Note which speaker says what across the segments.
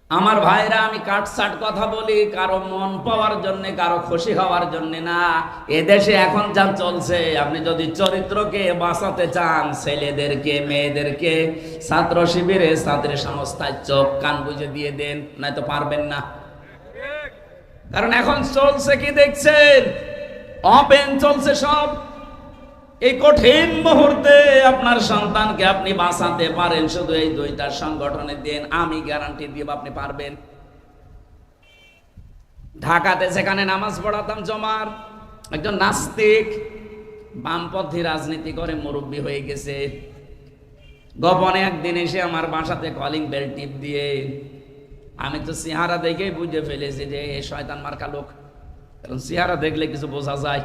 Speaker 1: আমার ভাইরা, আমি কাটসাট কথা বলি কারো মন পাওয়ার জন্য, কারো খুশি হওয়ার জন্য না। এদেশে এখন যা চলছে, আপনি যদি চরিত্রকে বাঁচাতে চান, ছেলেদেরকে মেয়েদেরকে ছাত্র শিবিরে ছাত্রী সংস্থায় চোখ কান বুঝে দিয়ে দেন, নয়তো পারবেন না। কারণ এখন চলছে কি দেখছেন, ওপেন চলছে সব। এই কঠিন মুহূর্তে আপনার সন্তানকে আপনি বাঁচাতে পারেন শুধু এই দুইটা সংগঠনে দেন, আমি গ্যারান্টি দিব আপনি পারবেন। ঢাকাতে যেখানে নামাজ পড়াতাম, জমার একজন নাস্তিক বামপন্থী রাজনীতি করে মুরব্বী হয়ে গেছে। গোপনে একদিন এসে আমার বাসাতে কলিং বেল টিপ দিয়ে, আমি তো চেহারা দেখেই বুঝে ফেলেছি যে শয়তান মার্কা লোক, কারণ চেহারা দেখলে কিছু বোঝা যায়।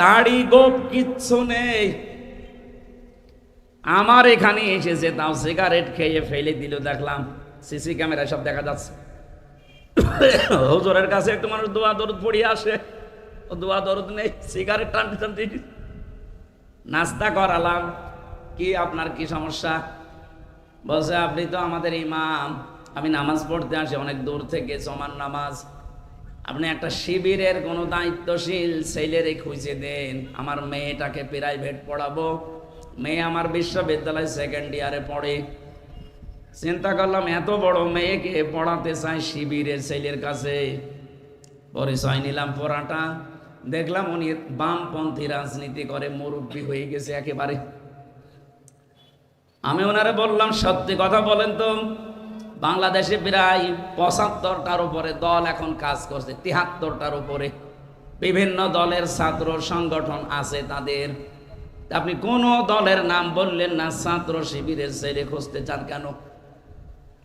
Speaker 1: দাড়ি গোপ কিচ্ছু নেই। আমার এখানে এসেছে, তাও সিগারেট খেয়ে ফেলে দিল, দেখলাম সিসি ক্যামেরা সব দেখা যাচ্ছে। হুজুরের কাছে একটু মানুষ দোয়া দরুদ পড়িয়ে আসে, ও দোয়া দরুদ নেই, সিগারেট টানতে টানতে। নাস্তা করালাম, কি আপনার কি সমস্যা? বলছে আপনি তো আমাদের ইমাম, আমি নামাজ পড়তে আসি অনেক দূর থেকে, জমান নামাজ। আপনি একটা শিবিরের কোনো দায়িত্বশীল ছেলেরে খুঁজে দেন, আমার মেয়েটাকে প্রাইভেট পড়াবো। মেয়ে আমার বিশ্ববিদ্যালয় সেকেন্ড ইয়ারে পড়ে। চিন্তা করলাম এত বড় মেয়েকে পড়াতে চাই শিবিরের ছেলের কাছে। পরিচয় নিলাম পড়াটা, দেখলাম উনি বামপন্থী রাজনীতি করে মুরব্বী হয়ে গেছে একেবারে। আমি ওনারে বললাম সত্যি কথা বলেন তো, বাংলাদেশে প্রায় ৭৫টার উপরে দল এখন কাজ করছে, ৭৩টার উপরে বিভিন্ন দলের ছাত্র সংগঠন আছে তাদের। আপনি কোন দলের নাম বললেন না, ছাত্র শিবিরের ছেলে খুঁজতে চান কেন?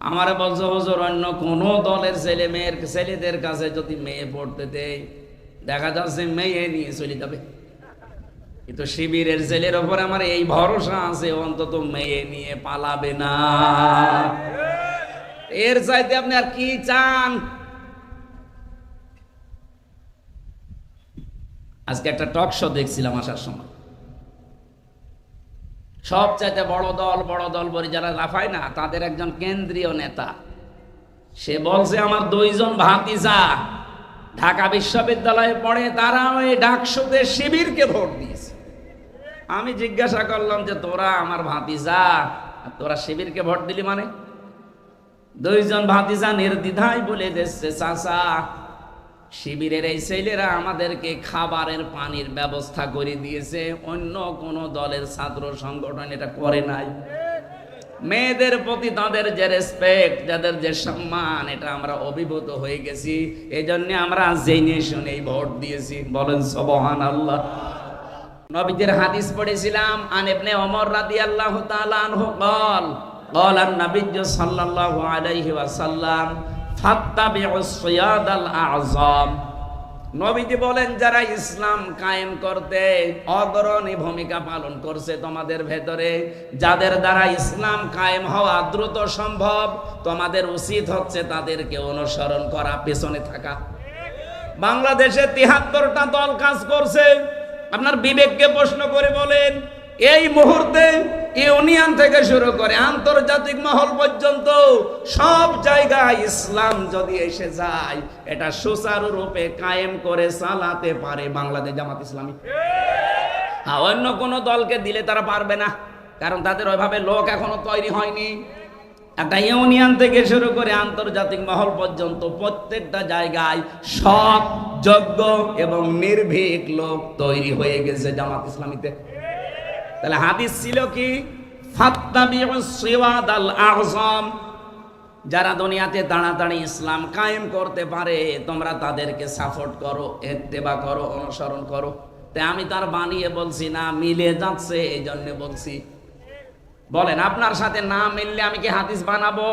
Speaker 1: আমারে বলছে হুজুর, অন্য কোন দলের ছেলে মেয়ের ছেলেদের কাছে যদি মেয়ে পড়তে দেয়, দেখা যাচ্ছে মেয়ে নিয়ে চলে যাবে। কিন্তু শিবিরের ছেলের ওপরে আমার এই ভরসা আছে, অন্তত মেয়ে নিয়ে পালাবে না। এর চাইতে আপনি আর কি চান? আজকে একটা টক শো দেখছিলাম আসার সময়, সবচাইতে বড় দল বলে যারা লাফায় না, তাদের একজন কেন্দ্রীয় নেতা, সে বলছে আমার 2 জন ভাতিজা ঢাকা বিশ্ববিদ্যালয়ে পড়ে, তারা ওই ডাকসুতে শিবিরকে ভোট দিয়েছে। আমি জিজ্ঞাসা করলাম যে তোরা আমার ভাতিজা, তোরা শিবিরকে ভোট দিলি মানে? 2 জন ভাতিজা নির্দ্বিধায় বলে দিচ্ছে, চাচা শিবিরের এই ছেলেরা আমাদেরকে খাবারের পানির ব্যবস্থা করে দিয়েছে, অন্য কোন দলের ছাত্র সংগঠন এটা করে নাই। মেয়েদের প্রতি তাদের যে রেসপেক্ট, যাদের যে সম্মান, এটা আমরা অভিভূত হয়ে গেছি। এই জন্য আমরা জেনে শুনেই ভোট দিয়েছি। বলেন সুবহানাল্লাহ। নবীজির হাদিস পড়েছিলাম, আন ইবনে ওমর রাদিয়াল্লাহু তাআলা আনহু قال قال النبي صلى الله عليه وسلم فاتبعوا الصياد الاعظم। নবীজি বলেন, যারা ইসলাম কায়েম করতে অগ্রণী ভূমিকা পালন করছে তোমাদের ভেতরে, যাদের দ্বারা ইসলাম কায়েম হওয়া দ্রুত সম্ভব, তোমাদের উচিত হচ্ছে তাদেরকে অনুসরণ করা, পেছনে থাকা। বাংলাদেশে ৭৩টা দল কাজ করছে। আপনার বিবেককে প্রশ্ন করে বলেন, এই মুহূর্তে ইউনিয়ন থেকে শুরু করে আন্তর্জাতিক মহল পর্যন্ত সব জায়গায় ইসলাম যদি এসে যায়, এটা সুচারুরূপে কায়েম করে চালাতে পারে বাংলাদেশ জামাত ইসলামী। অন্য কোন দলকে দিলে তারা পারবে না, কারণ তাদের ওইভাবে লোক এখনো তৈরি হয়নি। একটা ইউনিয়ন থেকে শুরু করে আন্তর্জাতিক মহল পর্যন্ত প্রত্যেকটা জায়গায় সৎ, যোগ্য এবং নির্ভীক লোক তৈরি হয়ে গেছে জামাত ইসলামীতে। তাহলে হাদিস ছিল কি, ফাত্তাবিউস সিওয়াদাল আযম, যারা দুনিয়াতে তাড়াতাড়ি ইসলাম কায়েম করতে পারে তোমরা তাদেরকে সাপোর্ট করো, ইত্তেবা করো, অনুসরণ করো। তাই আমি তার বানিয়ে বলছি না, মিলে যাচ্ছে এই জন্য বলছি। বলেন, আপনার সাথে নাম মিললে আমি কি হাদিস বানাবো?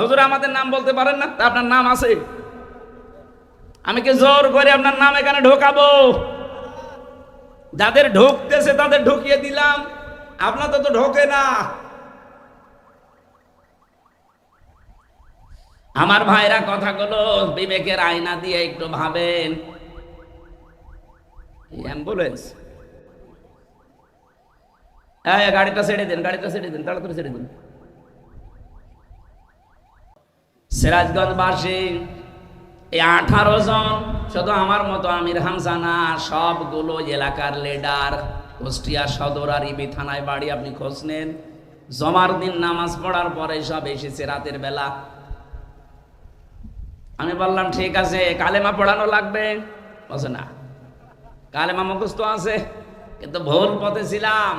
Speaker 1: হুজুর আমাদের নাম বলতে পারেন না, তা আপনার নাম আছে, আমি কি জোর করে আপনার নাম এখানে ঢোকাবো? যাদের ঢুকতেছে তাদের ঢুকিয়ে দিলাম, আপনার তো ঢোকে না। আমার ভাইরা কথাগুলো বিবেকের আয়না দিয়ে একটু ভাবেন। অ্যাম্বুলেন্স, গাড়িটা ছেড়ে দিন, গাড়িটা ছেড়ে দিন, তাড়াতাড়ি ছেড়ে দিন। সিরাজগঞ্জবাসী এই 18 জন, শুধু আমার মতো আমির হামজা না, সবগুলো এলাকার লিডার। কুষ্টিয়া সদর আর ইবি থানায় বাড়ি, আপনি খোঁজ নেন। জমার দিন নামাজ পড়ার পরে সব এসেছে রাতের বেলা। আমি বললাম ঠিক আছে, কালেমা পড়ানো লাগবে। বলছে না, কালেমা মুখস্থ আছে, কিন্তু ভুল পথে ছিলাম।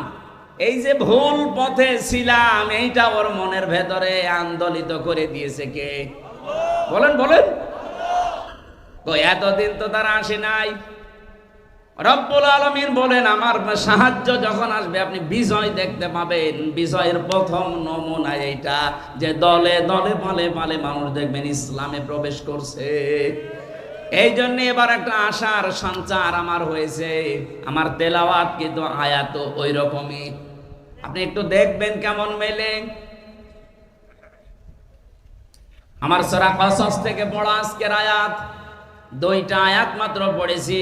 Speaker 1: এই যে ভুল পথে ছিলাম, এইটা ওর মনের ভেতরে আন্দোলিত করে দিয়েছে কে? বলেন বলেন। তো এতদিন তো তারা আসে নাই। রব্বুল আলামিন বলেন, আমার সাহায্য যখন আসবে আপনি বিজয় দেখতে পাবেন। বিজয়ের প্রথম নমুনা এইটা যে দলে দলে পালে পালে মানুষ দেখবেন ইসলামে প্রবেশ করছে। এই জন্য এবার একটা আশার সঞ্চার আমার হয়েছে। আমার তেলাওয়াত কিন্তু আয়াত ওই রকমই, আপনি একটু দেখবেন কেমন মেলে। আমার সূরা কসস থেকে পড়া আজকের আয়াত, 2টা আয়াত মাত্র পড়েছি।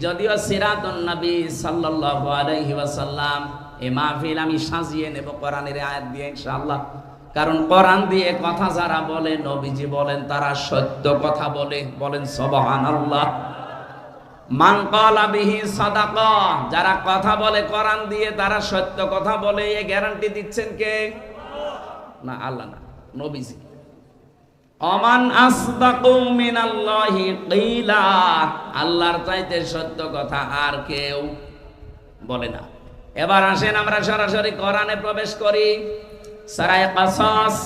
Speaker 1: যদিও সিরাতুন নবী সাল্লাল্লাহু আলাইহি ওয়াসাল্লাম এই মাহফিল আমি সাজিয়ে নেব কোরআনের আয়াত দিয়ে ইনশাআল্লাহ। কারণ কোরআন দিয়ে কথা যারা বলে, নবীজি বলেন তারা সত্য কথা বলে। বলেন সুবহানাল্লাহ। মান ক্বালা বিহি সাদাকা, যারা কথা বলে কোরআন দিয়ে তারা সত্য কথা বলে। এই গ্যারান্টি দিচ্ছেন কে? না, আল্লাহ না, নবীজি। অমান আসদাকু মিনাল্লাহি কিলা, আল্লাহর চাইতে সত্য কথা আর কেউ বলে না। এবার আসেন আমরা সরাসরি কোরআনে প্রবেশ করি। সূরা কসস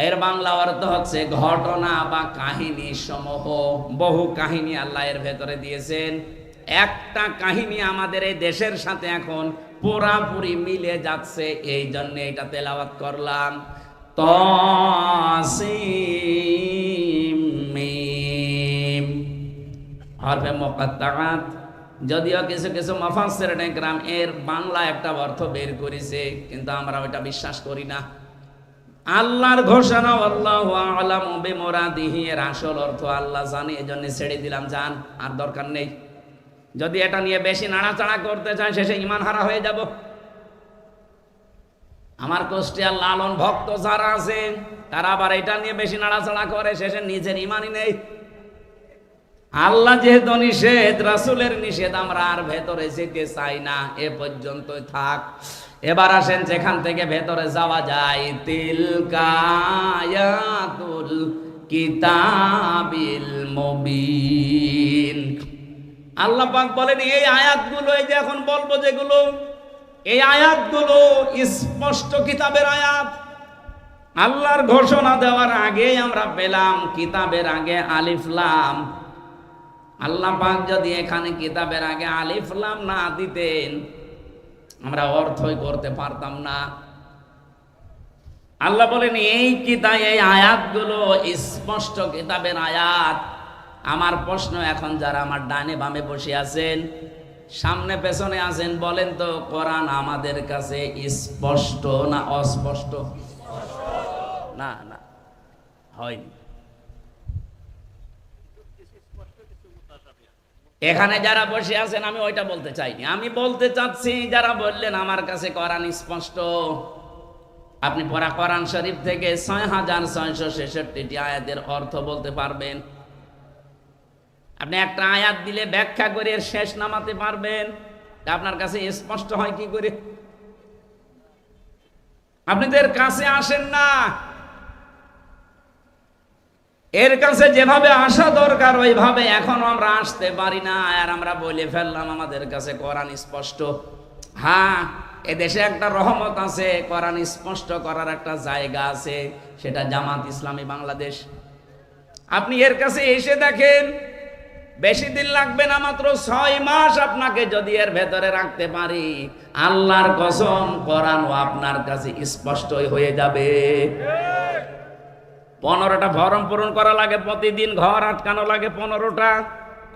Speaker 1: এর বাংলা অর্থ হচ্ছে ঘটনা বা কাহিনী সমূহ। বহু কাহিনী আল্লাহ এর ভেতরে দিয়েছেন। একটা কাহিনী আমাদের এই দেশের সাথে এখন পুরাপুরি মিলে যাচ্ছে, এই জন্য এটা তেলাওয়াত করলাম। তাসিম মিম হরফে মুকাত্তাআত। যদিও কিছু কিছু মুফাসসিরিনে কেরাম এর বাংলা একটা অর্থ বের করেছে, কিন্তু আমরা ওটা বিশ্বাস করি না। আল্লাহর ঘোষণা আল্লাহু আ'লামু বিমুরাদিহি, এর আসল অর্থ আল্লাহ জানে, এজন্য ছেড়ে দিলাম, জান, আর দরকার নেই। যদি এটা নিয়ে বেশি নাড়াচাড়া করতে চায় শেষে ঈমান হারা হয়ে যাব। আমার কুষ্টিয়ার লালন ভক্ত যারা আছে তারা আবার এটা নিয়ে বেশি নাড়াচাড়া করে, শেষে নিজের ঈমানই নেই। আল্লাহ যেহেতু নিষেধ, রাসূলের নিষেধ, আমরা আর ভেতরে যেতে চাই না, এ পর্যন্তই থাক। এবার আসেন যেখান থেকে ভেতরে যাওয়া যায়। তিলকা আয়াতুল কিতাবিল মুবিন। আল্লাহ পাক বলেন এই আয়াতগুলো, এই যে এখন বলবো যেগুলো, এই আয়াতগুলো স্পষ্ট কিতাবের আয়াত। আল্লাহর ঘোষণা দেওয়ার আগে আমরা পেলাম কিতাবের আগে আলিফ লাম। আল্লাহ পাক যদি এখানে কিতাবের আগে আলিফ লাম না দিতেন, আমরা অর্থই করতে পারতাম না। আল্লাহ বলেন এই কিতাব, এই আয়াতগুলো স্পষ্ট কিতাবের আয়াত। আমার প্রশ্ন এখন, যারা আমার ডানে বামে বসে আছেন, সামনে পেছনে আছেন, বলেন তো কোরআন আমাদের কাছে স্পষ্ট না অস্পষ্ট? না না, হয়নি। এখানে যারা বসে আছেন, আমি ওইটা বলতে চাইনি, আমি বলতে চাচ্ছি যারা বললেন আমার কাছে কোরআন স্পষ্ট, আপনি পড়া কোরআন শরীফ থেকে ৬৬৬৬টি আয়াতের অর্থ বলতে পারবেন? আপনি একটা আয়াত দিলে ব্যাখ্যা করে এর শেষ নামাতে পারবেন? আপনার কাছে স্পষ্ট হয় কি করে? আপনাদের কাছে আসেন না। এর কাছে যেভাবে আসা দরকার ওইভাবে এখনো আমরা আসতে পারি না, আর আমরা বলে ফেললাম আমাদের কাছে কোরআন স্পষ্ট। হ্যাঁ, এদেশে একটা রহমত আছে, কোরআন স্পষ্ট করার একটা জায়গা আছে, সেটা জামাত ইসলামী বাংলাদেশ। আপনি এর কাছে এসে দেখেন, বেশি দিন লাগবে না, মাত্র 6 মাস আপনাকে যদি এর ভেতরে রাখতে পারি, আল্লাহর কসম কোরআনও আপনার কাছে স্পষ্টই হয়ে যাবে। 15টা ফরম পূরণ করা লাগে, প্রতিদিন ঘর আটকানো লাগে 15টা।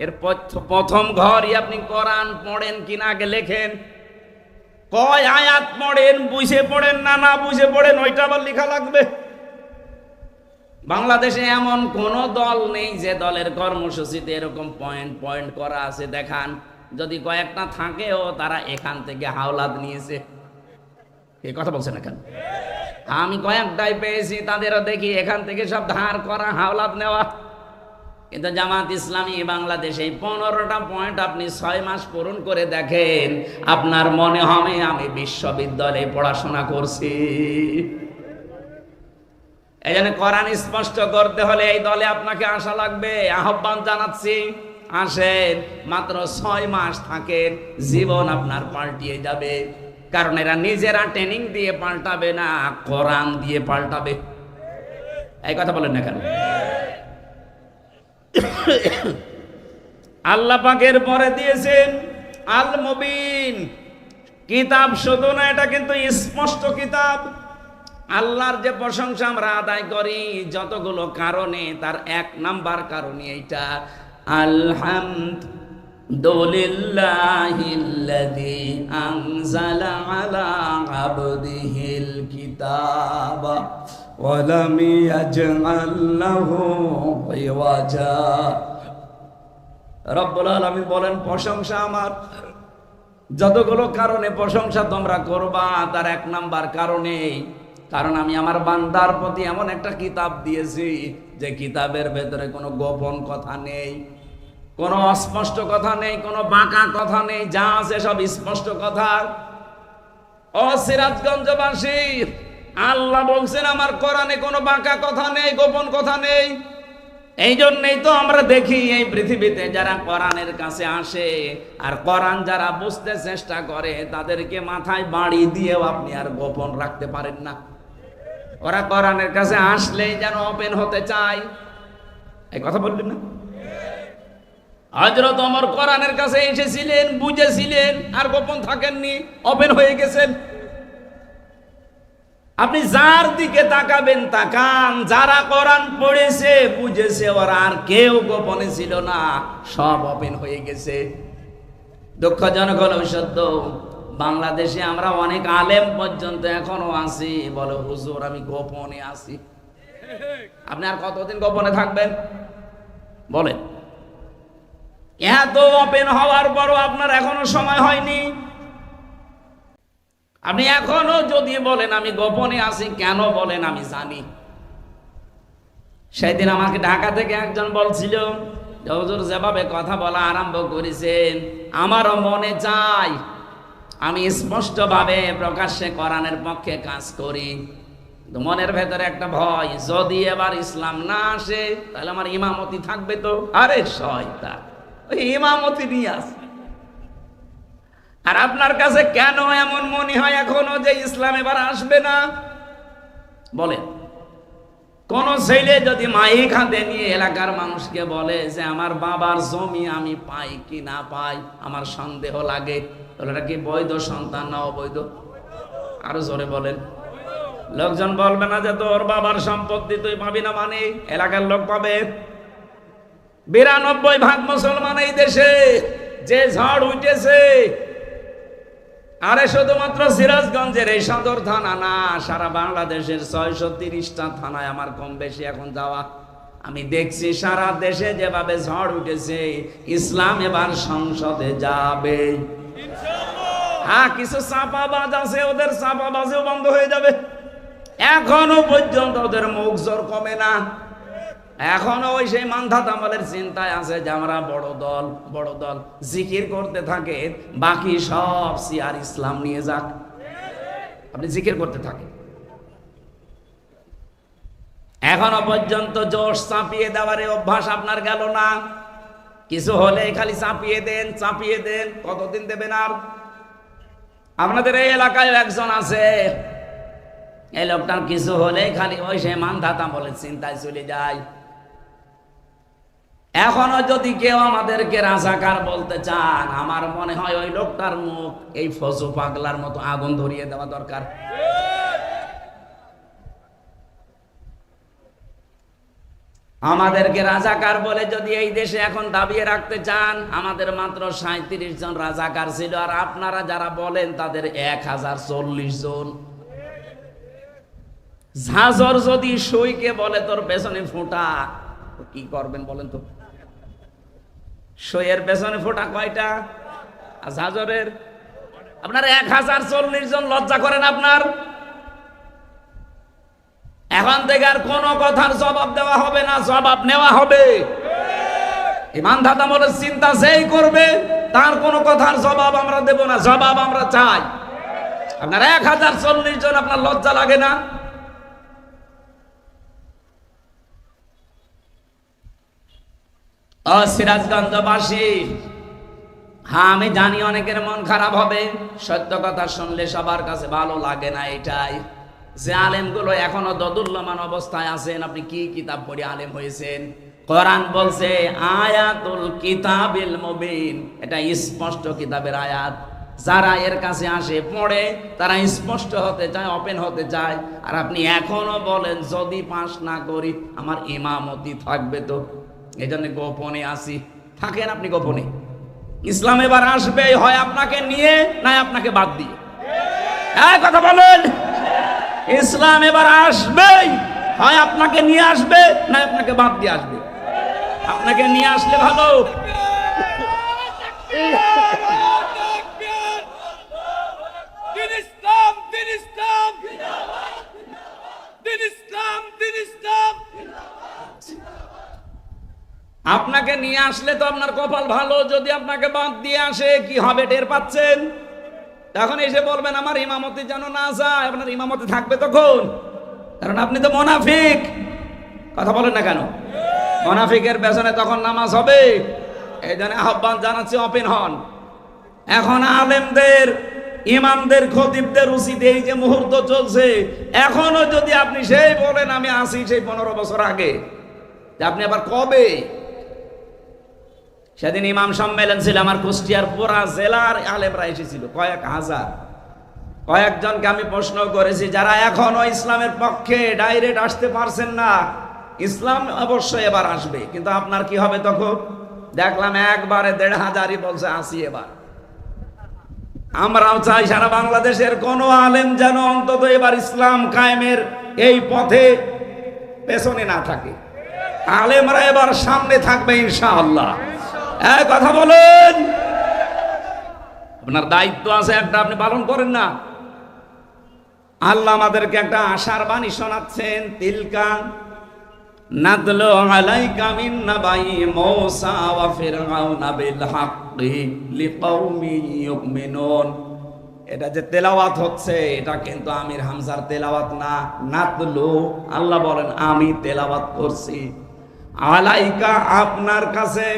Speaker 1: এর প্রথম ঘরই আপনি কোরআন পড়েন কিনা আগে লেখেন, কয় আয়াত পড়েন, বুঝে পড়েন না না বুঝে পড়েন, ওইটা আবার লেখা লাগবে। বাংলাদেশে এমন কোন দল নেই যে দলের কর্মসূচিতে এরকম পয়েন্ট পয়েন্ট করা আছে দেখান। যদি কয়েকটা থাকেও তারা এখান থেকে হাওলাত নিয়েছে। এই কথা বলছেন না কেন? আমি কয়েকটাই পেয়েছি, তাদেরও দেখি এখান থেকে সব ধার করা, হাওলাত নেওয়া। কিন্তু জামাত ইসলামী বাংলাদেশে এই 15টা পয়েন্ট আপনি 6 মাস পূরণ করে দেখেন, আপনার মনে হবে আমি বিশ্ববিদ্যালয়ে পড়াশোনা করছি। এই জন্য কোরআন স্পষ্ট করতে হলে এই দলে আপনাকে আসা লাগবে। আহ্বান জানাচ্ছি, আসেন, মাত্র 6 মাস থাকেন, জীবন আপনার পাল্টিয়ে যাবে। কারণ এরা নিজেরা ট্রেনিং দিয়ে পাল্টাবে না, কোরআন দিয়ে পাল্টাবে। এই কথা বলেন না কেন? আল্লাহ পাকের পরে দিয়েছেন আল মুবিন কিতাব, শুধু না, এটা কিন্তু স্পষ্ট কিতাব। আল্লাহর যে প্রশংসা আমরা আদায় করি যতগুলো কারণে, তার 1 নাম্বার কারণে এইটা, আলহামদুলিল্লাহিল্লাযী আনজালা আলা আবদিহিল কিতাবা ওয়া লাম ইয়াজআল লাহু ইওয়াজা। রব্বুল আলামিন বলেন, প্রশংসা আমার। যতগুলো কারণে প্রশংসা তোমরা করবা, তার 1 নাম্বার কারণে, কারণ আমি আমার বান্দার প্রতি এমন একটা কিতাব দিয়েছি যে কিতাবের ভেতরে কোনো গোপন কথা নেই, কোনো অস্পষ্ট কথা নেই, কোনো বাঁকা কথা নেই, যা আছে সব স্পষ্ট কথা। ও সিরাজগঞ্জবাসী, আল্লাহ বলছেন আমার কোরআনে কোনো বাঁকা কথা নেই, গোপন কথা নেই। এই জন্যই তো আমরা দেখি এই পৃথিবীতে যারা কোরআনের কাছে আসে আর কোরআন যারা বুঝতে চেষ্টা করে, তাদেরকে মাথায় বাড়ি দিয়েও আপনি আর গোপন রাখতে পারেন না। ওরা কোরআনের কাছে আসলেই যেন ওপেন হতে চায়। এই কথা বললেন না? হযরত ওমর কোরআনের কাছে এসেছিলেন, বুঝেছিলেন, আর গোপন থাকেননি, ওপেন হয়ে গেছেন। আপনি যার দিকে তাকাবেন তাকান, যারা কোরআন পড়েছে বুঝেছে, ওরা আর কেউ গোপনে ছিল না, সব ওপেন হয়ে গেছে। দুঃখজনক হলেও সত্য, বাংলাদেশে আমরা অনেক আলেম পর্যন্ত এখনো আছি, বলে হুজুর আমি গোপনে আছি। আপনি আর কতদিন গোপনে থাকবেন বলেন? এত ওপেন হওয়ার পরও আপনার এখনো সময় হয়নি। আপনি এখনো যদি বলেন আমি গোপনে আছি, কেন বলেন? আমি জানি। সেদিন আমাকে ঢাকা থেকে একজন বলছিল, হুজুর যেভাবে কথা বলা আরম্ভ করেছেন, আমারও মনে চাই আমি স্পষ্টভাবে প্রকাশ্যে কোরআনের পক্ষে কাজ করি, কিন্তু মনের ভেতরে একটা ভয়, যদি এবার ইসলাম না আসে তাহলে আমার ইমামতি থাকবে তো। আরে শয়তান, ওই ইমামতি নিয়ে আসে। আর আপনার কাছে কেন এমন মনে হয় এখনো যে ইসলাম এবার আসবে না? বলেন, কোন ছেলে যদি মাইক হাতে নিয়ে এলাকার মানুষকে বলে যে আমার বাবার জমি আমি পাই কি না পাই আমার সন্দেহ লাগে, তাহলে এটা কি বৈধ সন্তান না অবৈধ? আরো জোরে বলেন। লোকজন বলবে না যে তোর বাবার সম্পত্তি তুই পাবি না, মানে এলাকার লোক পাবে। 92% মুসলমান এই দেশে, যে ঝড় উঠেছে, আরে শুধুমাত্র সিরাজগঞ্জের এই সদর থানা না, সারা বাংলাদেশের 630টা থানায় আমার কম বেশি এখন যাওয়া। আমি দেখছি সারা দেশে যেভাবে ঝড় উঠেছে, ইসলাম এবার সংসদে যাবে ইনশাআল্লাহ। হ্যাঁ, কিছু চাপাবাজ আছে, ওদের চাপাবাজও বন্ধ হয়ে যাবে। এখনো পর্যন্ত ওদের মুখ জোর কমে না, এখনো ওই সেই মানধাত আমলের চিন্তায় আছে যে আমরা বড় দল, বড় দল জিকির করতে থাকে, বাকি সব সিয়ার ইসলাম নিয়ে যাক। আপনি জিকির করতে থাকেন, এখনো পর্যন্ত জোশ চাপিয়ে দেওয়ার অভ্যাস আপনার গেল না। কিছু হলে খালি চাপিয়ে দেন, চাপিয়ে দেন, কতদিন দেবেন আর? আপনাদের এই এলাকায় একজন আছে, এই লোকটার কিছু হলে খালি ওই সে মানধাত আমলের চিন্তায় চলে যায়। এখনো যদি কেউ আমাদেরকে রাজাকার বলতে চান, আমার মনে হয় ওই লোকটার মুখ এই ফজু পাগলার মতো আগুন ধরিয়ে দেওয়া দরকার। আমাদেরকে রাজাকার বলে যদি এই দেশে এখন দাবিয়ে রাখতে চান, আমাদের মাত্র 37 জন রাজাকার ছিল, আর আপনারা যারা বলেন তাদের 1040 জন। ঝাঁঝর যদি সইকে বলে তোর পেছনে ফোঁটা, কি করবেন বলেন তো? সইয়ের পেছনে ফোঁটা কয়টা? আর ঝাঁঝরের আপনার 1040 জন। লজ্জা করেন আপনার? এখন থেকে আর কোনো কথার জবাব দেওয়া হবে না, জবাব নেওয়া হবে। ইমানদাতা বলে চিন্তা যেই করবে তার কোনো কথার জবাব আমরা দেব না, জবাব আমরা চাই। আপনার 1040 জন, আপনার লজ্জা লাগে না? ও সিরাজগঞ্জবাসী, হ্যাঁ আমি জানি অনেকের মন খারাপ হবে, সত্য কথা শুনলে সবার কাছে ভালো লাগে না। এটাই যে আলেমগুলো এখনো দদুল্যমান অবস্থায় আছেন। আপনি কি কিতাব পড়ে আলেম হয়েছেন? কোরআন বলছে আয়াতুল কিতাবিল মুবিন, এটা স্পষ্ট কিতাবের আয়াত। যারা এর কাছে আসে পড়ে তারা স্পষ্ট হতে চায়, ওপেন হতে চায়। আর আপনি এখনো বলেন যদি পাস না করি আমার ইমামতি থাকবে। তো এই জন্য গোপনে আসি। থাকেন আপনি গোপনে। ইসলাম এবার আসবে হয় আপনাকে নিয়ে নয় আপনাকে বাদ দিয়ে। এই কথা বলেন, ইসলাম এবার আসবে হয় আপনাকে নিয়ে আসবে না আপনাকে বাদ দিয়ে আসবে। আপনাকে নিয়ে আসলে ভালো। আপনাকে নিয়ে আসলে তো আপনার কপাল ভালো। যদি আপনাকে বাদ দিয়ে আসে কি হবে টের পাচ্ছেন? তখন এসে বলবেন আমার ইমামতি যেন না যায়। আপনার ইমামতি থাকবে তখন, কারণ আপনি তো মুনাফিক। কথা বলেন না কেন? মুনাফিকের পেছনে তখন নামাজ হবে। এই জন্য আহ্বান জানাচ্ছি, ওপেন হন। এখন আলেমদের, ইমামদের, খতিবদের উচিত এই যে মুহূর্ত চলছে, এখনো যদি আপনি সেই বলেন আমি আসি সেই 15 বছর আগে, আপনি আবার কবে? সেদিন ইমাম সম্মেলন ছিল, আমার কুষ্টিয়ার পুরা জেলার আলেমরা এসেছিল, কয়েক হাজার। কয়েকজনকে আমি প্রশ্ন করেছি যারা এখনো ইসলামের পক্ষে ডাইরেক্ট আসতে পারছেন না। ইসলাম অবশ্যই এবার আসবে, কিন্তু আপনার কি হবে তখন? দেখলাম একবারে 1500 বলছে আসি এবার। আমরাও চাই সারা বাংলাদেশের কোন আলেম যেন অন্তত এবার ইসলাম কায়েমের এই পথে পেছনে না থাকে। আলেমরা এবার সামনে থাকবে ইনশাআল্লাহ। এক কথা বলেন, আপনার দায়িত্ব আছে একটা, আপনি পালন করেন না। আল্লাহ আমাদেরকে একটা আশার বাণী শোনাচ্ছেন। তিলকা নাদলু আলাইকা মিন নাবাই মূসা ওয়া ফিরআউনা বিল হাক্কি লিকাউমি ইউমিনুন। এটা যে তেলাওয়াত হচ্ছে এটা কিন্তু আমির হামজার তেলাওয়াত না। নাদলু, আল্লাহ বলেন আমি তেলাওয়াত করছি। আলাইকা, আপনার কাছে,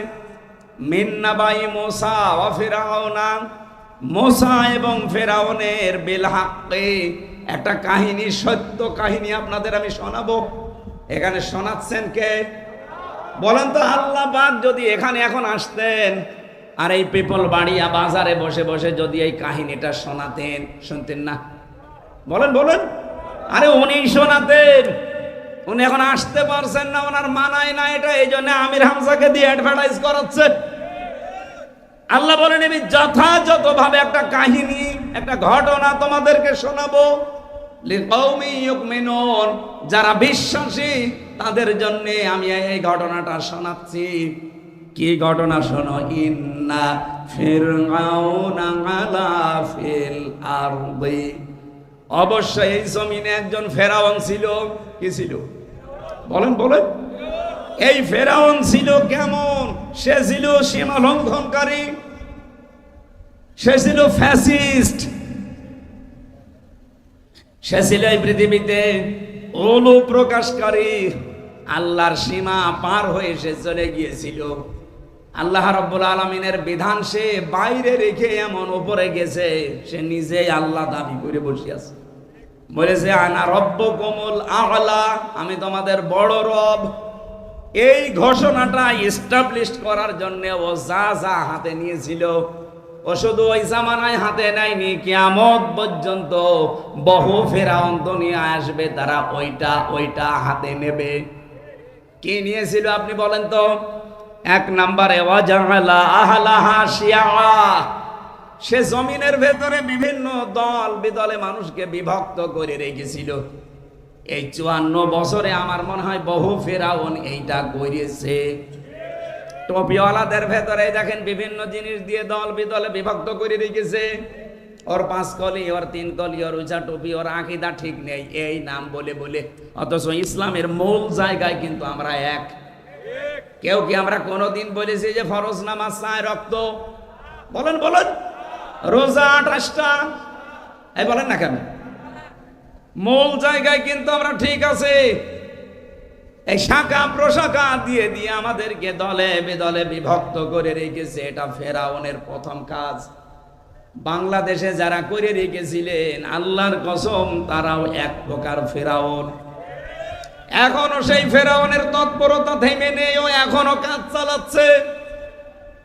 Speaker 1: মিন নাবাই মূসা ওয়া ফিরআউনা, মূসা এবং ফেরাউনের বিল হাক্কি, একটা কাহিনী, সত্য কাহিনী আপনাদের আমি শোনাবো। এখানে শোনাচ্ছেন কে বলেন তো? আল্লাহ পাক যদি এখানে এখন আসতেন আর এই পিপল বাড়িয়া বাজারে বসে বসে যদি এই কাহিনীটা শোনাতেন, শুনতেন না? বলেন বলেন। আরে উনি শোনাতেন, উনি এখন আসতে পারছেন না, ওনার মানায় না এটা, এই জন্য আমির হামজাকে দিয়ে অ্যাডভার্টাইজ করাচ্ছে। আল্লাহ বলেন আমি যথাযথভাবে একটা কাহিনী, একটা ঘটনা তোমাদেরকে শোনাবো। লিকাউমি ইউমিনুন, যারা বিশ্বাসী তাদের জন্য আমি এই ঘটনাটা শোনাচ্ছি। কি ঘটনা শোনো? ইন্না ফিরআউনা আলা ফিল আরদি, অবশ্যই এই জমিনে একজন ফেরাউন ছিল। কি ছিল? বলেন বলেন। এই ফেরাউন ছিল কেমন? সে ছিল সীমা লঙ্ঘনকারী, সে ছিল ফ্যাসিস্ট, সে ছিল এই পৃথিবীতে অলু প্রকাশকারী। আল্লাহর সীমা পার হয়ে সে চলে গিয়েছিল। আল্লাহ রাব্বুল আলামিনের বিধান সে বাইরে রেখে এমন উপরে গেছে, সে নিজেই আল্লাহ দাবি করে বসে আছে। বলেছে আনা রব্বুকুমুল আ'লা, আমি তোমাদের বড় রব। এই ঘোষণাটা এস্টাবলিশ করার জন্য ও যা যা হাতে নিয়েছিল, ও শুধু ওই জামানায় হাতে নেয়নি, কিয়ামত পর্যন্ত বহু ফেরাউন দুনিয়া আসবে, তারা ওইটা ওইটা হাতে নেবে। কি নিয়েছিল আপনি বলেন তো? 1 নম্বরে ওয়াজাআলা আহলাহা শিয়া, সে জমিনের ভেতরে বিভিন্ন দল বিদলে মানুষকে বিভক্ত করে রেখেছিল। এই 54 বছরে আমার মনে হয় বহু ফেরাউন এইটা করেছে। টপিওয়ালাদের ভেতরে দেখেন বিভিন্ন জিনিস দিয়ে দল বিদলে বিভক্ত করে রেখেছে। ওর 5 কলি, ওর 3 কলি, ওর উঁচা টুপি, ওর আকীদা ঠিক নেই, এই নাম বলে বলে। অথচ ইসলামের মূল জায়গায় কিন্তু আমরা এক। কেউ কি আমরা কোনোদিন বলেছি যে ফরজ নামাজ 4 ওয়াক্ত? বলেন বলেন। রোজা 28টা, এই বলেন না কেন? মূল জায়গায় কিন্তু আমরা ঠিক আছে। এই শাখা প্রশাখা দিয়ে দিয়ে আমাদেরকে দলে বেদলে বিভক্ত করে রেখেছে। এটা ফেরাউনের প্রথম কাজ। বাংলাদেশে যারা করে রেখেছিলেন, আল্লাহর কসম তারাও এক প্রকার ফেরাউন। এখনো সেই ফেরাউনের তৎপরতা থেমে নেই, ও এখনো কাজ চালাচ্ছে।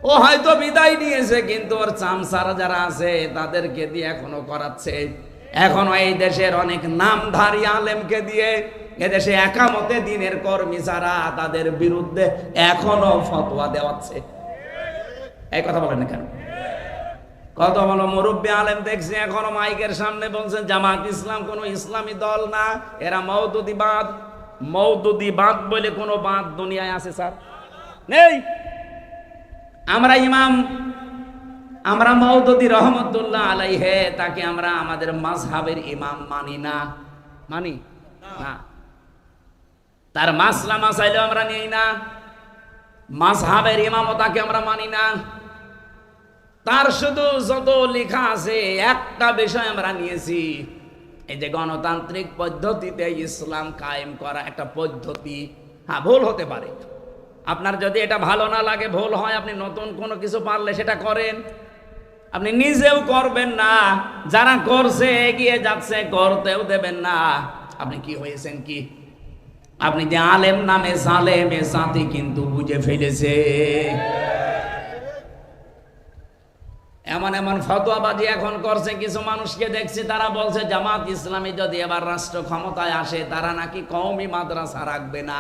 Speaker 1: ও হয়তো বিদায় নিয়েছে, কিন্তু ওর চামচারা যারা আছে তাদেরকে দিয়ে এখনো করাচ্ছে। এখনো এই দেশের অনেক নামধারী আলেমকে দিয়ে এদেশে একামতে দিনের কর্মী যারা, তাদের বিরুদ্ধে এখনো ফতোয়া দেওয়াচ্ছে। এই কথা বলেন না কেন? কত বলো মুরব্বী আলেম দেখছি এখনো মাইকের সামনে বলছেন জামাত ইসলাম কোনো ইসলামী দল না, এরা মওদুদিবাদ। মওদুদিবাদ বলে কোনো বাদ দুনিয়ায় আছে স্যার? নেই। আমরা মওদুদি রহমতুল্লাহ আলাইহে তাকে আমরা আমাদের মাযহাবের ইমাম মানি না। মানি না। তার মাসলা মাসাইল আমরা নেই না। মাযহাবের ইমামও তাকে আমরা মানি না। তার শুধু যত লেখা আছে একটা বিষয় আমরা নিয়েছি, এই যে গণতান্ত্রিক পদ্ধতিতে ইসলাম কায়েম করা একটা পদ্ধতি। হ্যাঁ, ভুল হতে পারে। আপনার যদি এটা ভালো না লাগে, ভুল হয়, আপনি নতুন কোনো কিছু পারলে সেটা করেন। আপনি নিজেও করবেন না, যারা করছে এগিয়ে যাচ্ছে করতেও দেবেন না। আপনি কি হয়েছেন কি? আপনি যে আলেম নামে সালেমে সাথী কিন্তু বুঝে ফেলেছে। এমন এমন ফতোয়াবাজি এখন করছে কিছু মানুষকে দেখছি, তারা বলছে জামাত ইসলামী যদি এবার রাষ্ট্র ক্ষমতায় আসে, তারা নাকি কওমি মাদ্রাসা রাখবে না,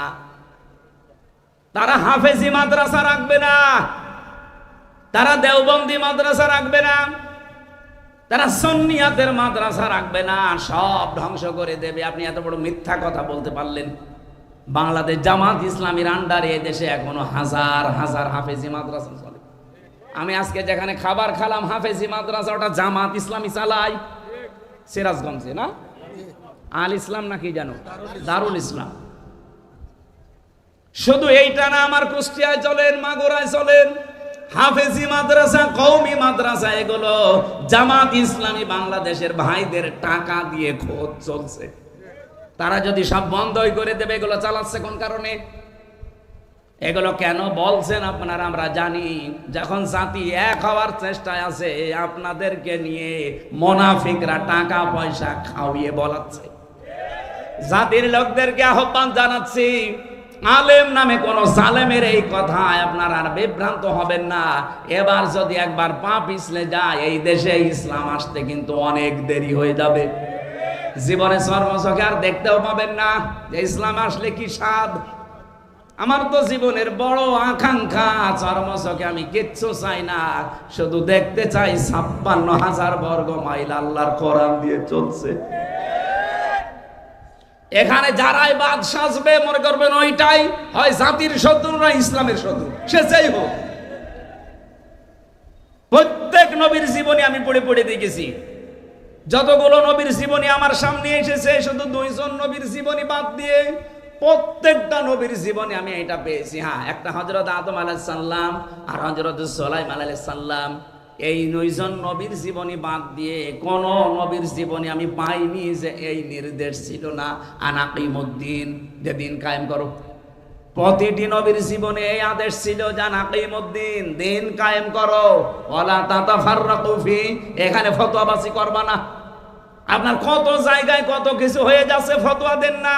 Speaker 1: তারা হাফেজি মাদ্রাসা রাখবে না, তারা দেওবন্দি মাদ্রাসা রাখবে না, তারা সুন্নিয়াতের মাদ্রাসা রাখবে না, সব ধ্বংস করে দেবে। আপনি এত বড় মিথ্যা কথা বলতে পারলেন? বাংলাদেশ জামাত ইসলামীর আন্ডারে দেশে এখনো হাজার হাজার হাফেজি মাদ্রাসা চলে। আমি আজকে যেখানে খাবার খালাম হাফেজি মাদ্রাসা, ওটা জামাত ইসলামী চালায় সিরাজগঞ্জে, না আল ইসলাম নাকি জানো, দারুল ইসলাম। শুধু এইটা না, আমার কুষ্টিয়ায় চলেন, মাগুরায় চলেন, হাফেজি মাদ্রাসা, কওমি মাদ্রাসা, এগুলো জামাত ইসলামী বাংলাদেশের ভাইদের টাকা দিয়ে খোঁজ চলছে। তারা যদি সব বন্ধই করে দেবে, এগুলো চালাচ্ছে কোন কারণে? এগুলো কেন বলছেন আপনারা আমরা জানি। যখন জাতি এক হওয়ার চেষ্টায় আছে, আপনাদেরকে নিয়ে মুনাফিকরা টাকা পয়সা খাওয়িয়ে বলাচ্ছে। জাতির লোকদেরকে আহ্বান জানাচ্ছি, আলেম নামে কোন জালেমের এই কথায় আপনারা আর বিভ্রান্ত হবেন না। এবার যদি একবার পা পিছলে যায়, এই দেশে ইসলাম আসতে কিন্তু অনেক দেরি হয়ে যাবে। জীবনে চর্মচোখে আর দেখতেও পাবেন না যে ইসলাম আসলে কি স্বাদ। আমার তো জীবনের বড় আকাঙ্ক্ষা, চর্মচোখে আমি কিচ্ছু চাই না, শুধু দেখতে চাই 56,000 বর্গ মাইল আল্লাহর কোরআন দিয়ে চলছে। এখানে যারাই বাদ সাজবে, মনে করবেন ওইটাই হয় জাতির শত্রু না ইসলামের শত্রু, সে যাই হোক। প্রত্যেক নবীর জীবনী আমি পড়ে পড়ে দেখেছি। যতগুলো নবীর জীবনী আমার সামনে এসেছে, শুধু 2 জন নবীর জীবনী বাদ দিয়ে প্রত্যেকটা নবীর জীবনে আমি এটা পেয়েছি। হ্যাঁ, একটা হযরত আদম আলাইহিস সালাম আর হযরত সুলাইমান আলাইহিস সালাম, এই 2 জন নবীর জীবনী বাদ দিয়ে কোন নবীর জীবনী আমি পাইনি যে এই নির্দেশ ছিল না আনাকিমুদ্দিন, যে দিন কায়েম করো। প্রতিটি নবীর জীবনে এই আদেশ ছিল যে আনাকিমুদ্দিন, দিন কায়েম করো, ওয়ালা তাতাফাররাকু ফি, এখানে ফতোয়াবাজি করবা না। আপনার কত জায়গায় কত কিছু হয়ে যাচ্ছে, ফতোয়া দেন না।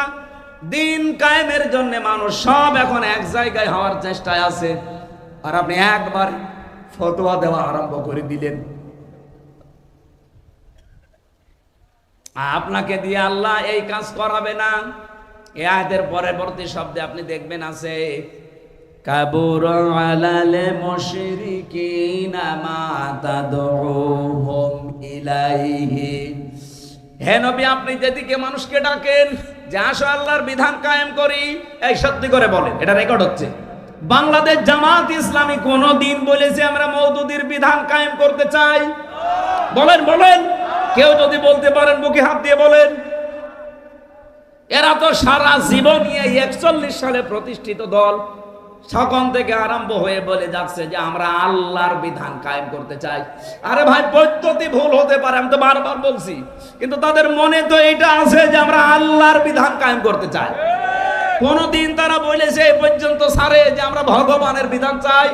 Speaker 1: দিন কায়েমের জন্য মানুষ সব এখন এক জায়গায় হওয়ার চেষ্টায় আছে, আর আপনি একবার ফতোয়া দেওয়া আরম্ভ করে দিলেন। আপনাকে দিয়ে আল্লাহ এই কাজ করাবে না। এই আয়াতের পরবর্তী শব্দে আপনি দেখবেন আছে কাবুরা আলাল মুশরিকিনা মা তাদউহুম ইলাইহি। হে নবী, আপনি যেদিকে মানুষকে ডাকেন যে আসো আল্লাহর বিধান কায়েম করি, এই সত্যি করে বলেন, এটা রেকর্ড হচ্ছে। বাংলাদেশ জামাত ইসলামী কোনদিন বলেছে আমরা মওদুদির বিধান কায়েম করতে চাই? বলেন বলেন। কেউ যদি বলতে পারেন বুকে হাত দিয়ে বলেন। এরা তো সারা জীবন এই 41 সালে প্রতিষ্ঠিত দল, সকাল থেকে আরম্ভ হয়ে বলে যাচ্ছে যে আমরা আল্লাহর বিধান কায়েম করতে চাই। আরে ভাই, পদ্ধতি ভুল হতে পারে, আমি তো বারবার বলছি, কিন্তু তাদের মনে তো এটা আছে যে আমরা আল্লাহর বিধান কায়েম করতে চাই। কোনদিন তারা বলেছে এই পর্যন্ত সারে যে আমরা ভগবানের বিধান চাই,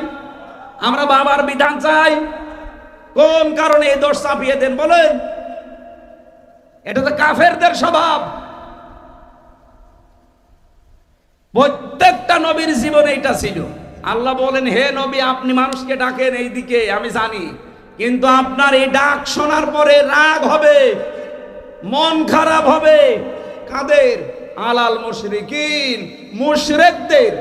Speaker 1: আমরা বাবার বিধান চাই? কোন কারণে এই দোষ চাপিয়ে দেন বলেন? এটা তো কাফেরদের স্বভাব। প্রত্যেকটা নবীর জীবনে এটা ছিল। আল্লাহ বলেন, হে নবী, আপনি মানুষকে ডাকেন এই দিকে, আমি জানি, কিন্তু আপনার এই ডাক শোনার পরে রাগ হবে, মন খারাপ হবে। কাদের? আলাল মুশরিকিন, মুশরিকদের।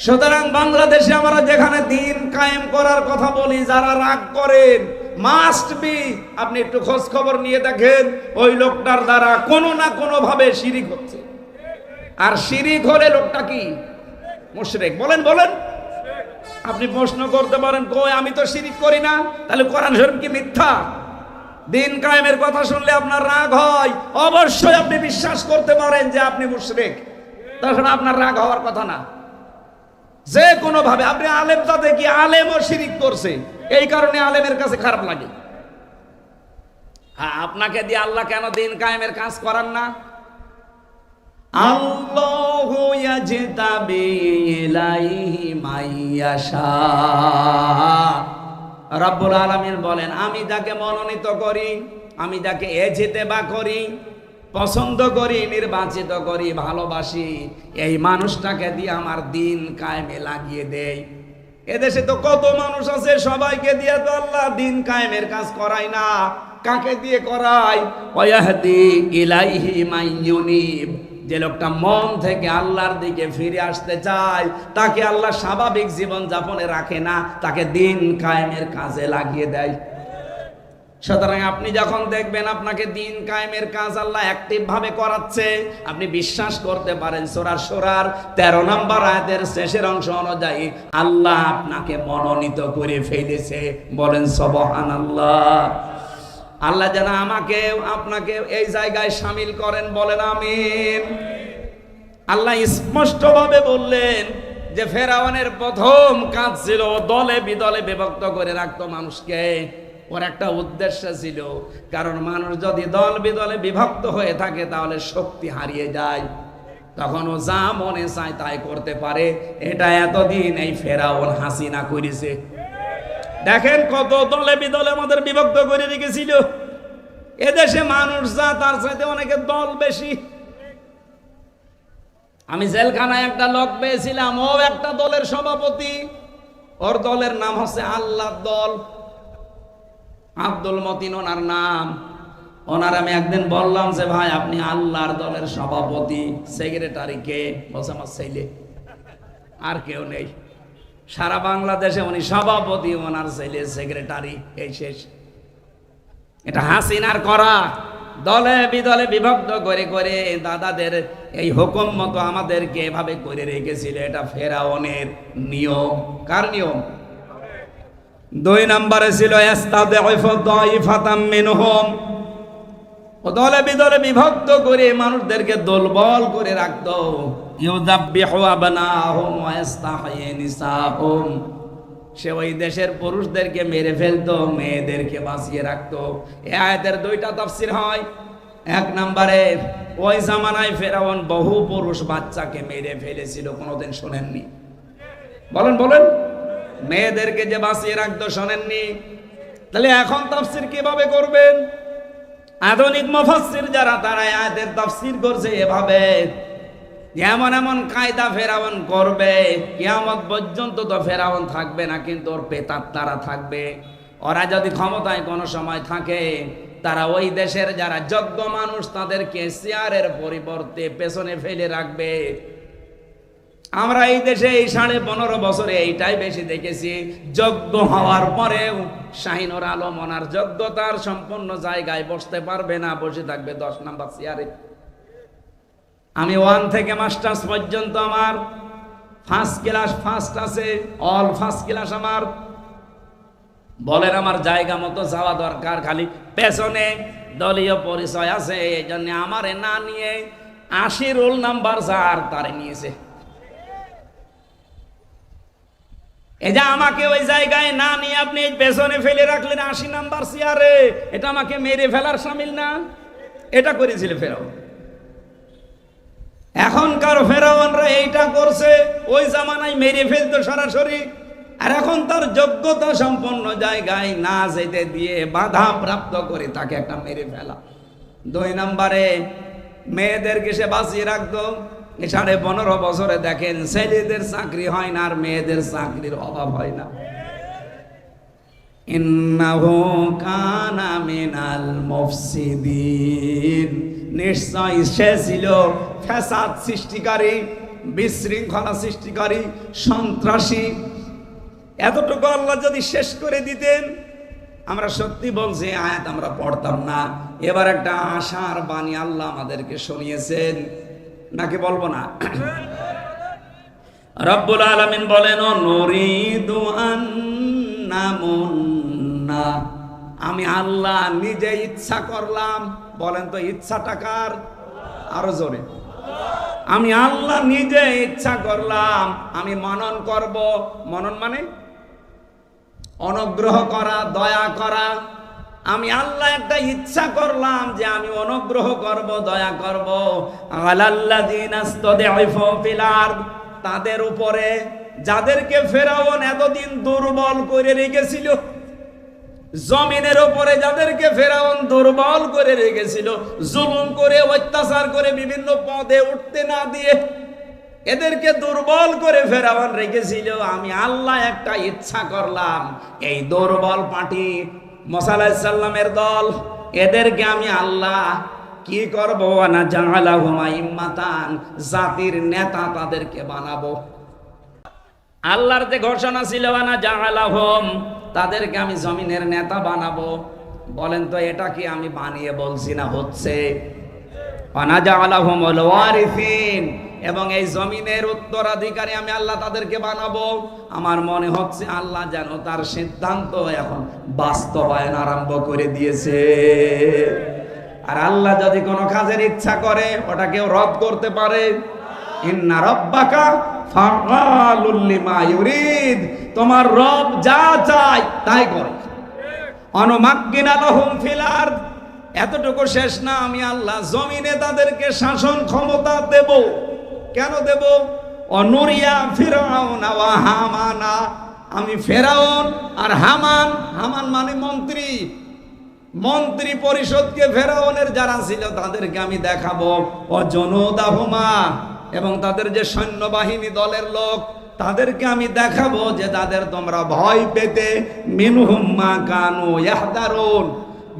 Speaker 1: সুতরাং বাংলাদেশে আমরা যেখানে দিন কায়েম করার কথা বলি, যারা রাগ করেন, মাস্ট বি আপনি একটু খোঁজ খবর নিয়ে দেখেন ওই লোকটার দ্বারা কোনো না কোনো ভাবে শিরিক হচ্ছে। আর শিরিক হলে লোকটা কি? মুশরিক। বলেন বলেন। আপনি প্রশ্ন করতে পারেন, কই আমি তো শিরিক করি না, তাহলে কোরআন শরীফ কি মিথ্যা? দিন কায়েমের কথা শুনলে আপনার রাগ হয়, অবশ্যই আপনি বিশ্বাস করতে পারেন যে আপনি মুশরিক, তাছাড়া আপনার রাগ হওয়ার কথা না। যে কোনো ভাবে আপনি আলেম, তাতে কি আলেমও শিরিক করছে, এই কারণে আলেমের কাছে খারাপ লাগে। হ্যাঁ, আপনাকে দিয়ে আল্লাহ কেন দিন কায়েমের কাজ করান না? আল্লাহু ইয়াজতাবি ইলাইহি মাইয়াশা। রব্বুল আলামিন বলেন, আমি যাকে মনোনীত করি, আমি যাকে এজতেবা করি, পছন্দ করি, নির্বাচিত করি, ভালোবাসি, এই মানুষটাকে দিয়ে আমার দিন কায়েমে লাগিয়ে দেই। এদেশে তো কত মানুষ আছে, সবাইকে দিয়ে তো আল্লাহ দিন কায়েমের কাজ করায় না। কাকে দিয়ে করায়? ওয়াহদি ইলাইহি মাইয়ুনিব। যে লোকটা মন থেকে আল্লাহর দিকে ফিরে আসতে চায়, তাকে আল্লাহ স্বাভাবিক জীবন যাপনে রাখে না, তাকে দিন কায়েমের কাজে লাগিয়ে দেয়। সুতরাং আপনি যখন দেখবেন আপনাকে দিন কায়েমের কাজ আল্লাহ অ্যাক্টিভ ভাবে করাচ্ছে, আপনি বিশ্বাস করতে পারেন সূরা শুরার 13 নম্বর আয়াতের শেষের অংশ অনুযায়ী আল্লাহ আপনাকে মনোনীত করে ফেলেছে। বলেন সুবহানাল্লাহ। আল্লাহ যেন আমাকে আপনাকে এই জায়গায় শামিল করেন, বলেন আমিন। আল্লাহ স্পষ্টভাবে বললেন যে ফেরাউনের প্রথম কাজ ছিল দলে বিদলে বিভক্ত করে রাখতো মানুষকে। ওর একটা উদ্দেশ্য ছিল, কারণ মানুষ যদি দল বিদলে বিভক্ত হয়ে থাকে তাহলে শক্তি হারিয়ে যায়, তখন ও যা মনে চায় তাই করতে পারে। এটা এতদিন এই ফেরাউন হাসিনা করেছে। দেখেন কত দলে বিদলে আমাদের বিভক্ত করে রেখেছিল। এদেশে মানুষ যা, তার চাইতে অনেকের দল বেশি। আমি জেলখানায় একটা লোক পেয়েছিলাম, ও একটা দলের সভাপতি, ওর দলের নাম হচ্ছে আল্লাহর দল, আব্দুল মতিন ওনার নাম। ওনার আমি একদিন বললাম যে ভাই আপনি আল্লাহর দলের সভাপতি, সেক্রেটারি কে? বলছে আমার ছেলে, আর কেউ নেই। সারা বাংলাদেশে উনি সভাপতি, ওনার ছেলে সেক্রেটারি, এই শেষ। এটা হাসিনার করা, দলে বিদলে বিভক্ত করে করে দাদাদের এই হুকুম মতো আমাদেরকে এভাবে করে রেখেছিল। এটা ফেরাউনের নিয়ম। কার নিয়ম? 2 নম্বরে ছিল ইস্তাদঈফু দাঈফাতাম মিনহুম। ও দলে বিদলে বিভক্ত করে মানুষদেরকে দুর্বল করে রাখতো। ইউযাব্বিহু আবনাহুম ওয়া ইস্তাহয়ি নিসাহুম। সে ওই দেশের পুরুষদেরকে মেরে ফেলতো, মেয়েদেরকে বাঁচিয়ে রাখতো। এই আয়াতের 2টা তাফসীর হয়। 1 নম্বরে ওই জামানায় ফেরাউন বহু পুরুষ বাচ্চাকে মেরে ফেলেছিল, কোনোদিন শোনেননি? বলেন বলেন। মেয়েদেরকে যে বাঁচিয়ে রাখতো, শোনেননি? তাহলে এখন তাফসীর কিভাবে করবেন? আধুনিক মুফাসসির যারা, তারা আয়াতের তাফসীর করছে এভাবে, এমন এমন কায়দা ফেরাউন করবে, কিয়ামত পর্যন্ত তো ফেরাউন থাকবে না, কিন্তু ওর প্রেতাত্মারা থাকবে। ওরা যদি ক্ষমতায় কোনো সময় থাকে, তারা ওই দেশের যারা যোগ্য মানুষ তাদেরকে চেয়ারের পরিবর্তে পেছনে ফেলে রাখবে। আমরা এই দেশে এই 15.5 বছরে এইটাই বেশি দেখেছি। যোগ্য হওয়ার পরেও শাহিনুর আলম ওনার যোগ্যতার সম্পূর্ণ জায়গায় বসতে পারবে না, বসে থাকবে 10 নম্বর চেয়ারে। আমি 1 থেকে মাস্টার্স পর্যন্ত আমার ফার্স্ট ক্লাস ফার্স্ট আছে, অল ফার্স্ট ক্লাস আমার। বলেন আমার জায়গা মতো যাওয়া দরকার, খালি পেছনে দলীয় পরিচয় আছে এই জন্য আমারে না নিয়ে 80 রোল নাম্বার যার তারে নিয়েছে। এই যে আমাকে ওই জায়গায় না নিয়ে আপনি পেছনে ফেলে রাখলেন 80 নাম্বার চেয়ারে, এটা আমাকে মেরে ফেলার শামিল না? এটা করেছিল ফেরাউন। এখনকার ফেরাউনরা এইটা করছে, ওই জামানায় মেরে ফেলতো সরাসরি, আর এখন তার যোগ্যতা সম্পন্ন জায়গায় না যেতে দিয়ে বাধা প্রাপ্ত করে তাকে একটা মেরে ফেলা। 2 নম্বরে মেয়েদেরকে সে বাঁচিয়ে রাখতো। 15.5 বছরে দেখেন ছেলেদের চাকরি হয় না আর মেয়েদের চাকরির অভাব হয় না। ইন্নাহু কানা মিনাল মুফসিদিন, নিশ্চয় সে ছিল ফ্যাসাদ সৃষ্টিকারী, বিশৃঙ্খলা সৃষ্টিকারী, সন্ত্রাসী। এতটুকু আল্লাহ যদি শেষ করে দিতেন, আমরা সত্যি বলছি আয়াত আমরা পড়তাম না। এবার একটা আশার বাণী আল্লাহ আমাদেরকে শুনিয়েছেন, নাকি বলবো না? রব্বুল আলামিন বলেন, নুরিদু আন্নামুন্না, আমি আল্লাহ নিজে ইচ্ছা করলাম। বলেন তো ইচ্ছাটা কার? আরো জোরে। আমি আল্লাহ নিজে ইচ্ছা করলাম, আমি মনন করব। মনন মানে অনুগ্রহ করা, দয়া করা। আমি আল্লাহ একটা ইচ্ছা করলাম যে আমি অনুগ্রহ করব, দয়া করব আলাল্লাযিনা ইসতাদঈফু ফিল আরদ, তাদের উপরে যাদেরকে ফেরাউন এতদিন দুর্বল করে রেখেছিল। জমিনের উপরে যাদেরকে ফেরাউন দুর্বল করে রেখেছিল, জুলুম করে, অত্যাচার করে, বিভিন্ন পদে উঠতে না দিয়ে এদেরকে দুর্বল করে ফেরাউন রেখেছিল। আমি আল্লাহ একটা ইচ্ছা করলাম, এই দুর্বল পার্টি মুসা আলাইহিস সালামের দল, এদেরকে আমি আল্লাহ কি করব? না জাআলাহুম আইম্মাতান, জাতির নেতা তাদেরকে বানাবো। আল্লাহর যে ঘোষণা ছিল না জাআলাহুম, তাদেরকে আমি জমিনের নেতা বানাবো। বলেন তো এটা কি আমি বানিয়ে বলছি না হচ্ছে? ওয়া জাআলাহুমুল ওয়ারিসিন, এবং এই জমিনের উত্তরাধিকারী আমি আল্লাহ তাদেরকে বানাবো। আমার মনে হচ্ছে আল্লাহ যেন তার সিদ্ধান্ত এখন বাস্তবায়ন আরম্ভ করে দিয়েছে। আর আল্লাহ যদি কোনো কাজের ইচ্ছা করে ওটা কেউ রদ করতে পারে? ইন্না রাব্বাকা ফাআলুল লিমা ইউরিদ, তোমার রব যা চায় তাই করে। অনুমাক্কিনা লাহুম ফিল আরদ, এতটুকু শেষ না, আমি আল্লাহ জমিনে তাদেরকে শাসন ক্ষমতা দেব। কেন দেব? অনুরিয়া ফিরাউনা ওয়া হামানা, আমি ফেরাউন আর হামান, হামান মানে মন্ত্রী, মন্ত্রী পরিষদকে ফেরাউনের যারা ছিল তাদেরকে আমি দেখাবো। ও জনুদাহুমা, এবং তাদের যে সৈন্যবাহিনী দলের লোক তাদেরকে আমি দেখাবো যে তাদের তোমরা ভয় পেতে। মিনহুম মা কানু ইয়াহদারুন,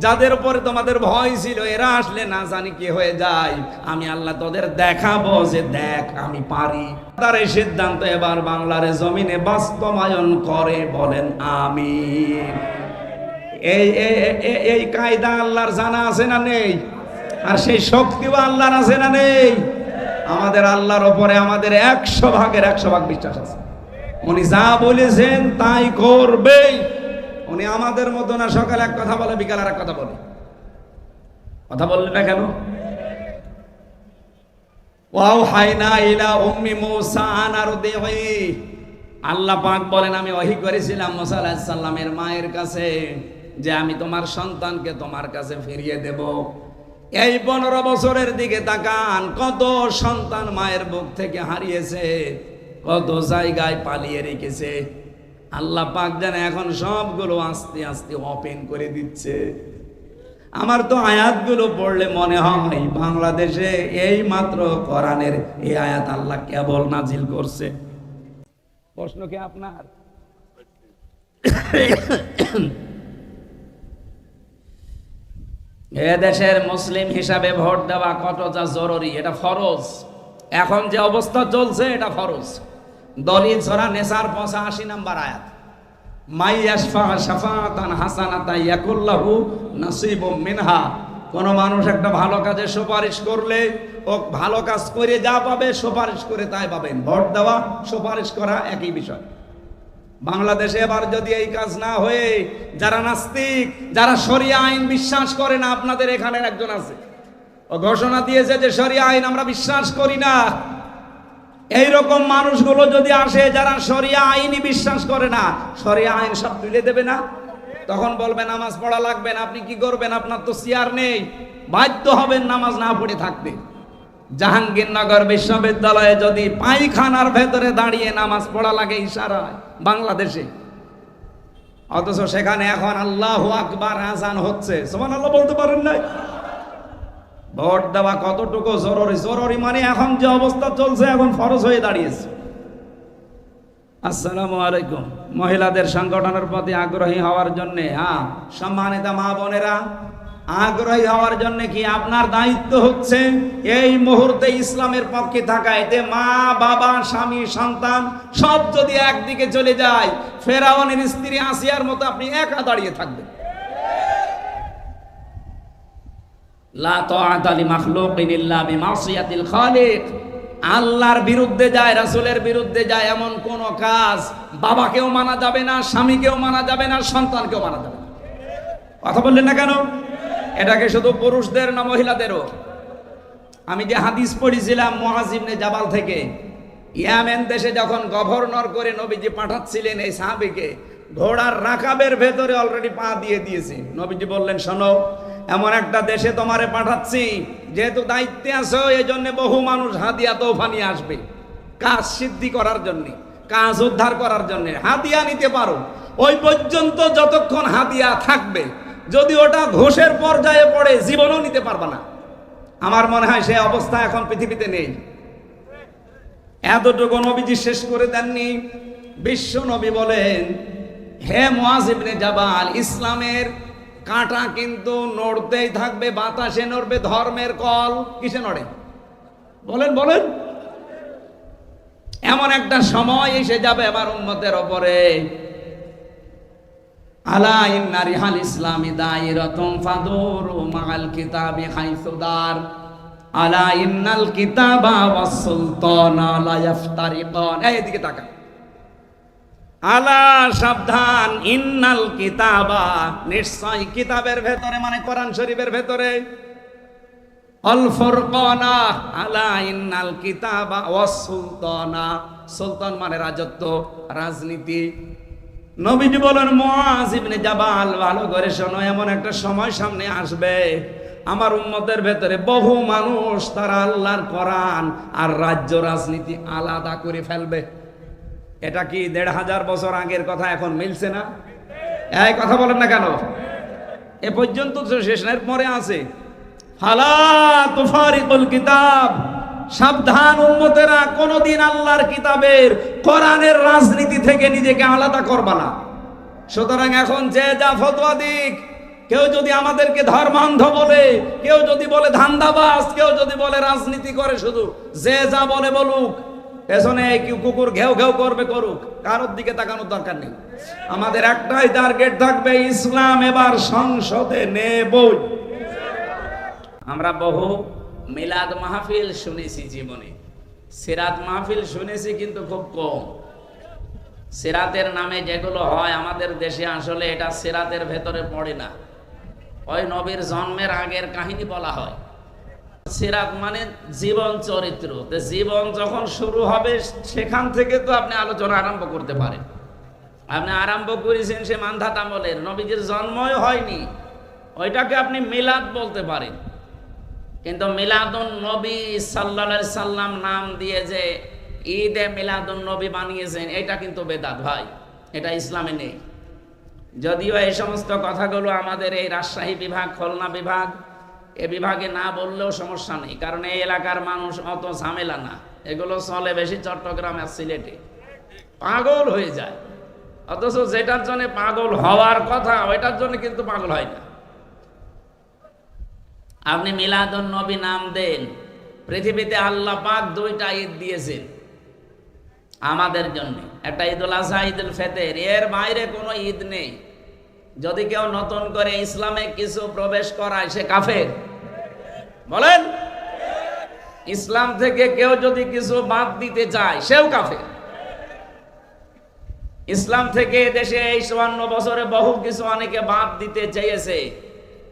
Speaker 1: যাদের উপরে তোমাদের ভয় ছিল এরা আসলে না জানি কি হয়ে যায়, আমি আল্লাহ তোদের দেখাবো যে দেখ আমি পারি। তার এই সিদ্ধান্ত এবার বাংলার জমিনে বাস্তবায়ন করে। বলেন আমিন। এই কায়দা আল্লাহর জানা আছে না নেই? আর সেই শক্তিও আল্লাহর আছে না নেই? আমাদের আল্লাহর উপরে আমাদের 100 ভাগের 100 ভাগ বিশ্বাস আছে। উনি যা বলেছেন তাই করবেই। উনি আমাদের মতো না, সকালে এক কথা বলে বিকাল আর এক কথা বলে। কথা বললেন না কেন? ওয়াহাইনা ইলা উম্মি মূসা আন আরদিহি, আল্লাহ পাক বলেন আমি ওহী করেছিলাম মুসা আলাইহিস সালামের মায়ের কাছে যে আমি তোমার সন্তানকে তোমার কাছে ফিরিয়ে দেব। এই 15 বছরের দিকে তাকান, কত সন্তান মায়ের বুক থেকে হারিয়েছে, কত জায়গায় পালিয়ে রেখেছে। আল্লাহ পাক জানে এখন সবগুলো আস্তে আস্তে ওপেন করে দিচ্ছে। আমার তো আয়াতগুলো পড়লে মনে হয় বাংলাদেশে এই মাত্র কোরআনের এই আয়াত আল্লাহ কেবল নাজিল করছে। প্রশ্ন কি আপনার? এ দেশের মুসলিম হিসাবে ভোট দেওয়া কতটা জরুরি, এটা ফরজ। এখন যে অবস্থা চলছে এটা ফরজ। দলিল সূরা নিসার 85 নম্বর আয়াত, মাই ইয়াশফা শাফাআতান হাসানাতান ইয়াকুল্লাহু নাসিবুম মিনহা, কোন মানুষ একটা ভালো কাজে সুপারিশ করলে ও ভালো কাজ করে যা পাবে সুপারিশ করে তাই পাবেন। ভোট দেওয়া সুপারিশ করা একই বিষয়। বাংলাদেশে এবার যদি এই কাজ না হয়ে, যারা নাস্তিক, যারা শরিয়া আইন বিশ্বাস করে না, আপনাদের এখানে একজন আছে, ও ঘোষণা দিয়েছে যে শরিয়া আইন আমরা বিশ্বাস করি না। এইরকম মানুষগুলো যদি আসে যারা শরিয়া আইনই বিশ্বাস করে না, শরিয়া আইন সব তুলে দেবে না, তখন বলবে নামাজ পড়া লাগবে না। আপনি কি করবেন? আপনার তো চেয়ার নেই, বাধ্য হবেন নামাজ না পড়ে থাকতে। জাহাঙ্গীরনগর বিশ্ববিদ্যালয়ে যদি পায়খানার ভেতরে দাঁড়িয়ে নামাজ পড়া লাগে ইশারায় বাংলাদেশে, অথচ সেখানে এখন আল্লাহু আকবার আযান হচ্ছে, সুবহানাল্লাহ বলতে পারেন না? ভোট দেওয়া কতটুকু জরুরি? জরুরি মানে এখন যে অবস্থা চলছে এখন ফরজ হয়ে দাঁড়িয়েছে। আসসালামু আলাইকুম। মহিলাদের সংগঠনের প্রতি আগ্রহী হওয়ার জন্য, সম্মানিত মা বোনেরা, আগ্রহী হওয়ার জন্য কি আপনার দায়িত্ব হচ্ছে এই মুহূর্তে ইসলামের পক্ষে থাকা। এতে মা বাবা স্বামী সন্তান সব যদি একদিকে চলে যায়, ফেরাউনের স্ত্রী আসিয়ার মতো আপনি একা দাঁড়িয়ে থাকবেন। লা তাআতা লিমাখলুকিন ইল্লা বিমাসিয়াতিল খালিক। আল্লাহর বিরুদ্ধে যায়, রাসূলের বিরুদ্ধে যায় এমন কোন কাজ বাবাকেও মানা যাবে না, স্বামীকেও মানা যাবে না, সন্তানকেও মানা যাবে না। কথা বললেন না কেন? এটাকে শুধু পুরুষদের না মহিলাদেরও? আমি যে হাদিস পড়েছিলাম মুআয ইবনে জাবাল থেকে, ইয়েমেন দেশে যখন গভর্নর করে নবীজি পাঠাচ্ছিলেন এই সাহাবীকে, ঘোড়ার রাকাবের ভেতরে অলরেডি পা দিয়ে দিয়েছে। নবীজি বললেন, শোনো, এমন একটা দেশে তোমারে পাঠাচ্ছি, যেহেতু দায়িত্বে আছো, এই জন্য বহু মানুষ হাদিয়া তোফা নিয়ে আসবে কাজ সিদ্ধি করার জন্য, কাজ উদ্ধার করার জন্য। হাদিয়া নিতে পারো, ওই পর্যন্ত যতক্ষণ হাদিয়া থাকবে। যদি ওটা ঘোষের পর্যায়ে পড়ে, জীবনও নিতে পারবা না। আমার মনে হয় সে অবস্থা এখন পৃথিবীতে নেই। এতটুকু নবীজি শেষ করে দেননি। বিশ্ব নবী বলেন, হে মুআয ইবনে জাবাল, ইসলামের কাঁটা কিন্তু নড়তেই থাকবে, বাতাসে নড়বে। ধর্মের কল কিসে নড়ে? বলেন বলেন। এমন একটা সময় এসে যাবে আমার উম্মতের ওপরে, আলা ইন্না রিহাল ইসলামি দায়রাতুন ফাদুরু মাআল কিতাবি হাইসু দার, আলা ইন্নাল কিতাবা ওয়াস সুলতানা লা ইফতারিকান। এইদিকে তাকান। আলা, সাবধান, ইন্নাল কিতাবা, নিশ্চয় কিতাবের ভেতরে মানে কোরআন শরীফের ভেতরে, আল ফুরকানা, আলা ইন্নাল কিতাবা ওয়াস সুলতানা, সুলতান মানে রাজত্ব, রাজনীতি। নবীজি বলেন, মুআয ইবনে জাবাল, ভালো করে শোনো, এমন একটা সময় সামনে আসবে আমার উম্মতের ভেতরে বহু মানুষ তারা আল্লাহর কোরআন আর রাজ্য রাজনীতি আলাদা করে ফেলবে। এটা কি ১৫০০ বছর আগের কথা এখন মিলছে না? এই কথা বলেন না কেন? এ পর্যন্ত তো শেষ না, পরে আছে ফালা তুফারিকুল কিতাব, সাবধান উম্মতেরা, কোনদিন আল্লাহর কিতাবের কোরআনের রাজনীতি থেকে নিজেকে আলাদা করবা না। সুতরাং এখন যে যা ফতোয়া দিক, কেউ যদি আমাদেরকে ধর্মান্ধ বলে, কেউ যদি বলে ধান্দাবাজ, কেউ যদি বলে রাজনীতি করে, শুধু যে যা বলে বলুক, পেছনে কুকুর ঘেউ ঘেউ করবে করুক, কারোর দিকে তাকানোর দরকার নেই। আমাদের একটাই টার্গেট থাকবে, ইসলাম এবার সংসদে নেবই। আমরা বহু মিলাদ মাহফিল শুনেছি জীবনে, সিরাত মাহফিল শুনেছি কিন্তু খুব কম। সিরাতের নামে যেগুলো হয় আমাদের দেশে, আসলে এটা সিরাতের ভেতরে পড়ে না। ওই নবীর জন্মের আগের কাহিনী বলা হয়। সিরাত মানে জীবন চরিত্র। জীবন যখন শুরু হবে সেখান থেকে তো আপনি আলোচনা আরম্ভ করতে পারেন। আপনি আরম্ভ করেছেন সে মান্ধাত আমলের, নবীজির জন্মই হয়নি, ওইটাকে আপনি মিলাদ বলতে পারেন। কিন্তু মিলাদুন নবী সাল্লাল্লাহু আলাইহি সাল্লাম নাম দিয়ে যে ঈদে মিলাদুন নবী বানিয়েছেন, এটা কিন্তু বেদাত ভাই, এটা ইসলামে নেই। যদিও এই সমস্ত কথাগুলো আমাদের এই রাজশাহী বিভাগ, খুলনা বিভাগ, এ বিভাগে না বললেও সমস্যা নেই, কারণ এই এলাকার মানুষ অত ঝামেলা না। এগুলো চলে বেশি চট্টগ্রাম আর সিলেটে, পাগল হয়ে যায়। অথচ যেটার জন্য পাগল হওয়ার কথা ওইটার জন্য কিন্তু পাগল হয় না। আপনি মিলাদুন নবী নাম দেন, পৃথিবীতে আল্লাহ পাক দুইটা ঈদ দিয়েছেন আমাদের জন্য, একটা ঈদুল আজহা, ঈদুল ফিতর, এর বাইরে কোনো ঈদ নেই। যদি কেউ নতুন করে ইসলামে কিছু প্রবেশ করায় সে কাফের। বলেন, ইসলাম থেকে কেউ যদি কিছু বাদ দিতে চায় সেও কাফের। ইসলাম থেকে দেশে এই ৫৪ বছরে বহু কিছু অনেকে বাদ দিতে চেয়েছে।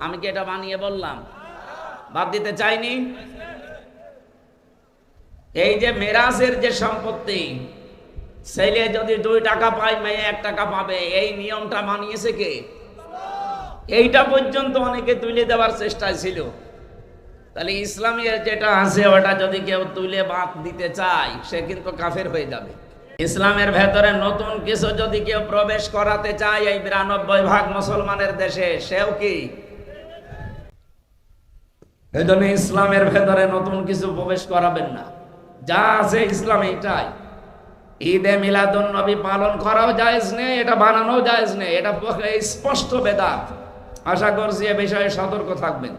Speaker 1: আমি কি এটা বানিয়ে বললাম? বাদ দিতে চাইনি। এই যে মেরাজের যে সম্পত্তি, ছেলে যদি 2 টাকা পায়, মেয়ে 1 টাকা পাবে, এই নিয়মটা মানিয়েছে কে? এইটা পর্যন্ত অনেকে তুলে দেওয়ার চেষ্টায় ছিল। তাহলে ইসলামের যেটা আছে ওটা যদি কেউ তুলে বাদ দিতে চায়, সে কিন্তু কাফের হয়ে যাবে। ইসলামের ভেতরে নতুন কিছু যদি কেউ প্রবেশ করাতে চায় এই ৯২% মুসলমানের দেশে, সেও কি? এই জন্য ইসলামের ভেতরে নতুন কিছু প্রবেশ করাবেন না, যা আছে ইসলাম এটাই। ঈদে মিলাদুন নবী পালন করাও জায়েজ নেই, এটা বানানো জায়েজ নেই, এটা স্পষ্ট বেদাত। আশা করছি এ বিষয়ে সতর্ক থাকবেন।